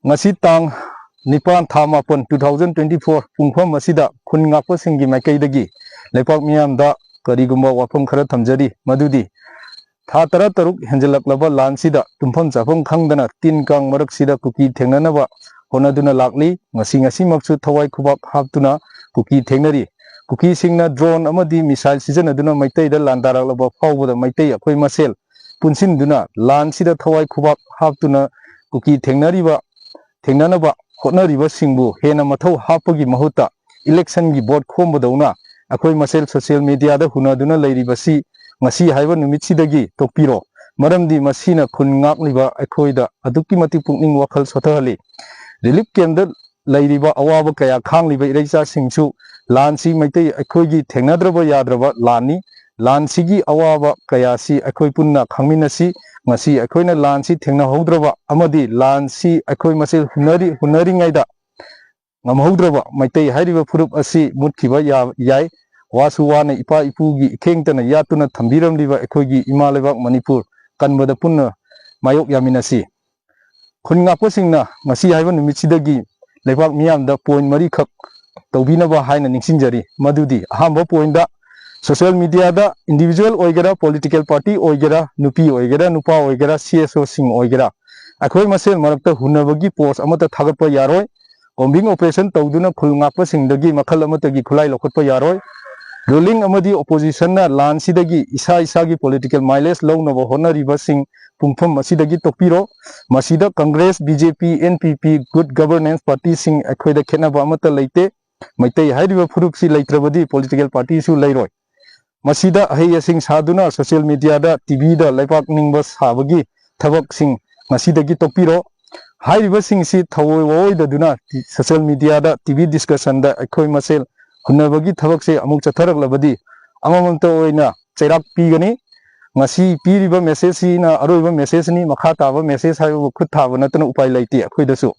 ngasi tang nipan thamapon 2024 pungpham masida khun ngakpa singi maikai dagi lepak miyam da karigumba wafam khara thamjari madudi tha tara taruk henjalaklaba lan sida tumpham chafam khangdana tin kang marak sida kuki thengnanaba honaduna lakli ngasi maksu thawai khubak haptuna kuki thengnari kuki singna drone amadi missile sijanaduna maitai da landaraklaba phawbada maitai akhoi masel punsinduna lan sida thawai khubak haptuna kuki thengnanaba hotnariba singbu hena mathau hapagi mahuta election gi vote khombadawna akhoi masel social media da hunaduna leiribasi ngasi haiba numitsidagi tokpiro maramdi masina khun ngakliba akhoida aduki mati pungning wakhal sothali relief camp da leiriba awaba kaya khangliba ireisa singsu lansi maitai akhoigi thengnadraba yadraba lani lansigi awaba kaya si akhoi punna khangminasi ngasi akhoina lansi thengna haudraba amadi lansi akhoi masel hunari ngaida ngamhaudraba maitai hairiba furup asi mutkiba yai wasu wana ipa ipugi ikhengtana yatuna thambiramliba akhoigi imalebak manipur kanbada punna mayok yaminasi khungakpa singna ngasi haiba numitsidagi lebak miyamda point mari khak tawbinaba haina ningsingjari madudi ahamba point da social media da individual oigera political party oigera nupi oigera nupa oigera CSO sing oigera akhoi masel marakta hunabagi post amata thagatpa yaroi combing operation tawduna khulngakpa singdagi makhal amatagi khulai lokhatpa yaroi ruling amadi opposition na lan sidagi isagi political mileage lawnaba honariba sing pungpham masidagi tokpiro masida congress BJP NPP good governance party sing akhoida khenaba amata leite maitai hairiba furup si leitrabadi political party su leiroi masida ahei sing saduna social media da TV da lepak ningba sabagi thabak sing masidagi tokpiro hairiba sing si thawoi woi da duna social media da TV discussion da akhoi masel hunabagi thabak se amuk chatharak labadi amamamta oina chairak pigani ngasi piriba message si na aroiba message ni makha taba message haibu khut thaba natana upai laiti akhoidasu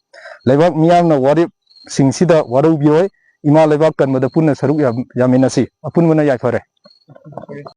lebak miyamna warip singsida warau bioi ima lebak kanmada punna saruk yaminasi apun mana yai fare